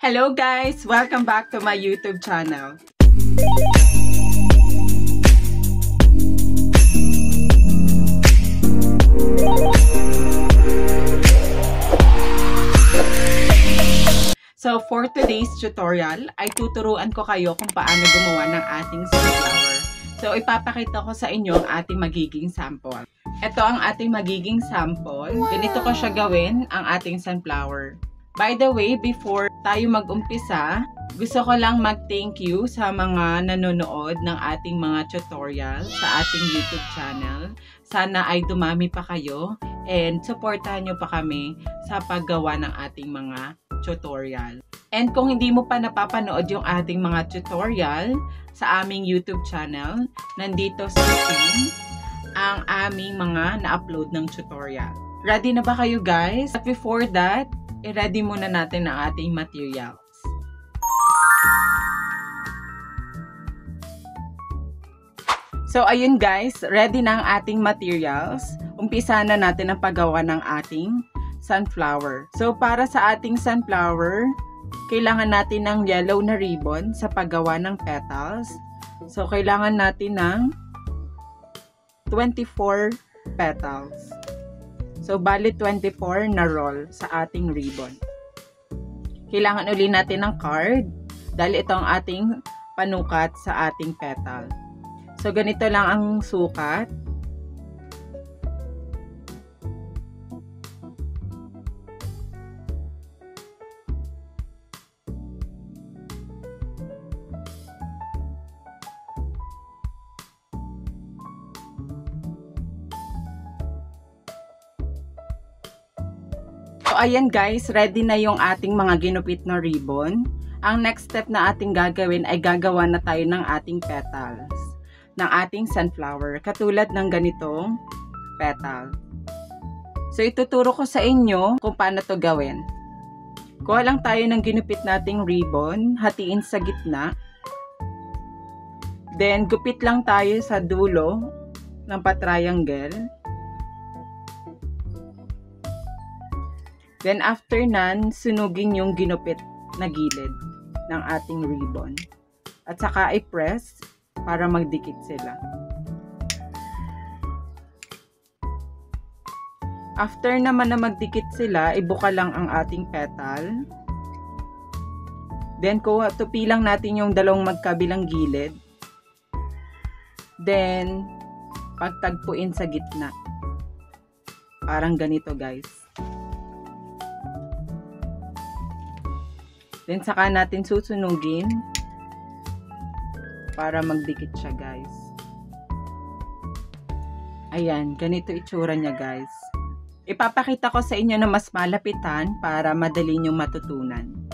Hello guys! Welcome back to my YouTube channel. So for today's tutorial ay tuturuan ko kayo kung paano gumawa ng ating sunflower. So ipapakita ko sa inyo ang ating magiging sample. Ito ang ating magiging sample. Ganito ko siya gawin ang ating sunflower. By the way, before tayo mag-umpisa, gusto ko lang mag-thank you sa mga nanonood ng ating mga tutorial sa ating YouTube channel. Sana ay dumami pa kayo and supportahan nyo pa kami sa paggawa ng ating mga tutorial. And kung hindi mo pa napapanood yung ating mga tutorial sa aming YouTube channel, nandito sa screen ang aming mga na-upload ng tutorial. Ready na ba kayo guys? But before that, i-ready muna natin ang ating materials. So, ayun guys, ready na ang ating materials. Umpisa na natin ang paggawa ng ating sunflower. So, para sa ating sunflower, kailangan natin ng yellow na ribbon sa paggawa ng petals. So, kailangan natin ng 24 petals. So, bali 24 na roll sa ating ribbon. Kailangan uli natin ng card dahil ito ang ating panukat sa ating petal. So, ganito lang ang sukat. So, ayan guys, ready na yung ating mga ginupit na ribbon. Ang next step na ating gagawin ay gagawa na tayo ng ating petals ng ating sunflower. Katulad ng ganitong petal. So, ituturo ko sa inyo kung paano to gawin. Kuha lang tayo ng ginupit nating ribbon, hatiin sa gitna. Then, gupit lang tayo sa dulo ng pa-triangle. Then, after nan, sunugin yung ginupit na gilid ng ating ribbon. At saka i-press para magdikit sila. After naman na magdikit sila, ibuka lang ang ating petal. Then, tupi lang natin yung dalawang magkabilang gilid. Then, pagtagpuin sa gitna. Parang ganito guys. Then, saka natin susunugin para magdikit siya, guys. Ayan, ganito itsura niya, guys. Ipapakita ko sa inyo na mas malapitan para madali nyo matutunan.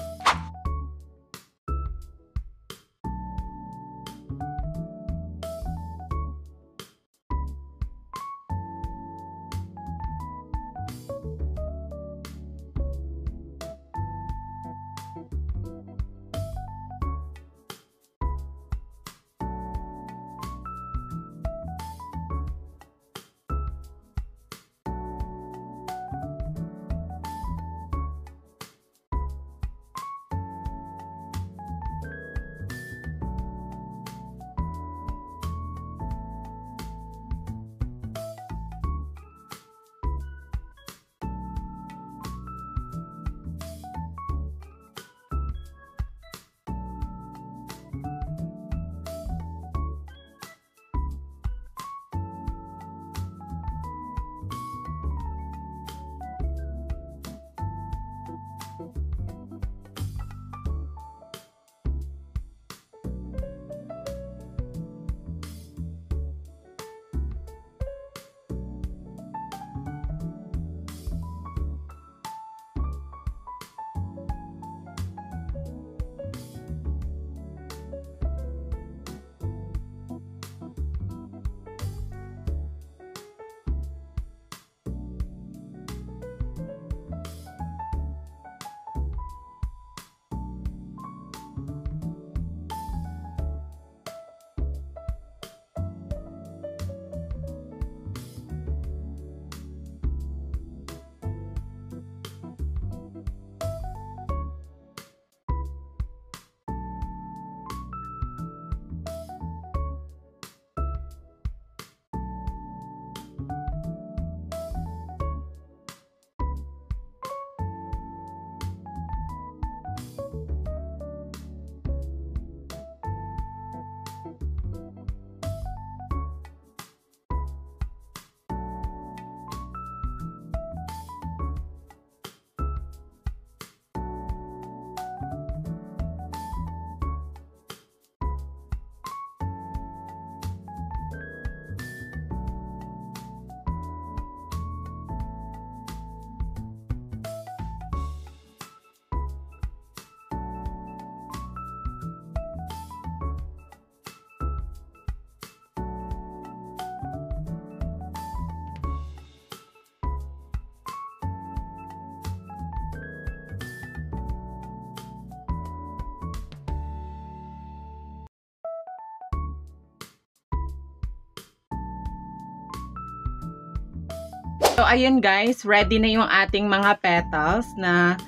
So, ayun guys, ready na yung ating mga petals na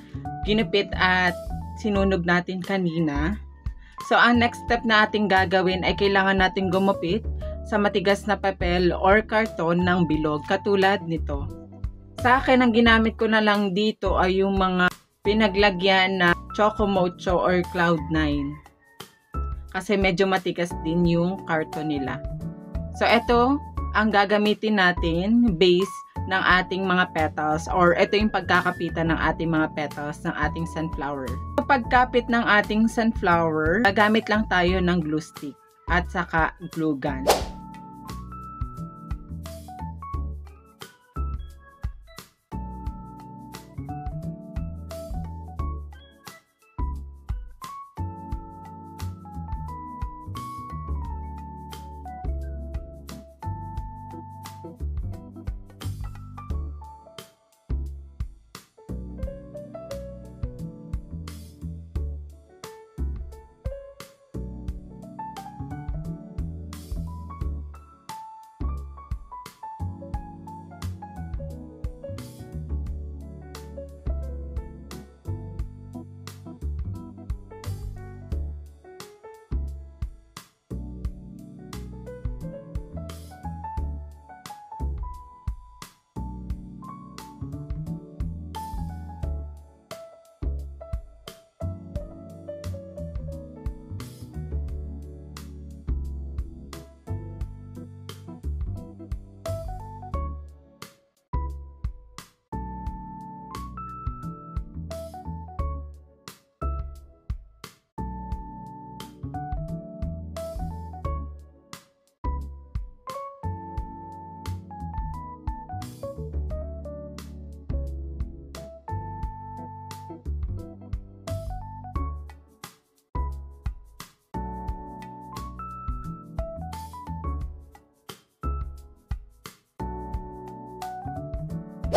ginupit at sinunog natin kanina. So, ang next step na ating gagawin ay kailangan natin gumupit sa matigas na papel or karton ng bilog katulad nito. Sa akin, ang ginamit ko na lang dito ay yung mga pinaglagyan na Choco Mocho or Cloud9. Kasi medyo matigas din yung karton nila. So, ito ang gagamitin natin base ng ating mga petals or ito yung pagkakapitan ng ating mga petals ng ating sunflower. So, pagkapit ng ating sunflower, gagamit lang tayo ng glue stick at saka glue gun.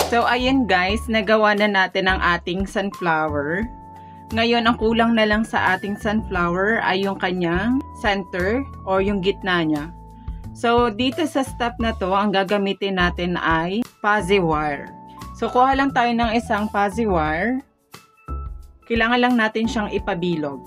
So, ayun guys, nagawa na natin ang ating sunflower. Ngayon, ang kulang na lang sa ating sunflower ay yung kanyang center or yung gitna niya. So, dito sa step na to, ang gagamitin natin ay fuzzy wire. So, kuha lang tayo ng isang fuzzy wire. Kailangan lang natin siyang ipabilog.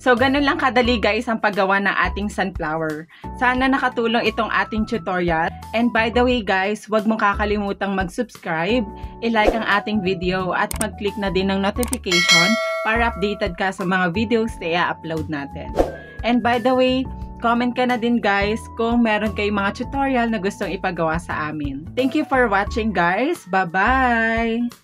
So, ganun lang kadali guys ang paggawa ng ating sunflower. Sana nakatulong itong ating tutorial. And by the way guys, huwag mong kakalimutang mag-subscribe, i-like ang ating video at mag-click na din ng notification para updated ka sa mga videos na i-upload natin. And by the way, comment ka na din guys kung meron kayong mga tutorial na gustong ipagawa sa amin. Thank you for watching guys. Bye-bye!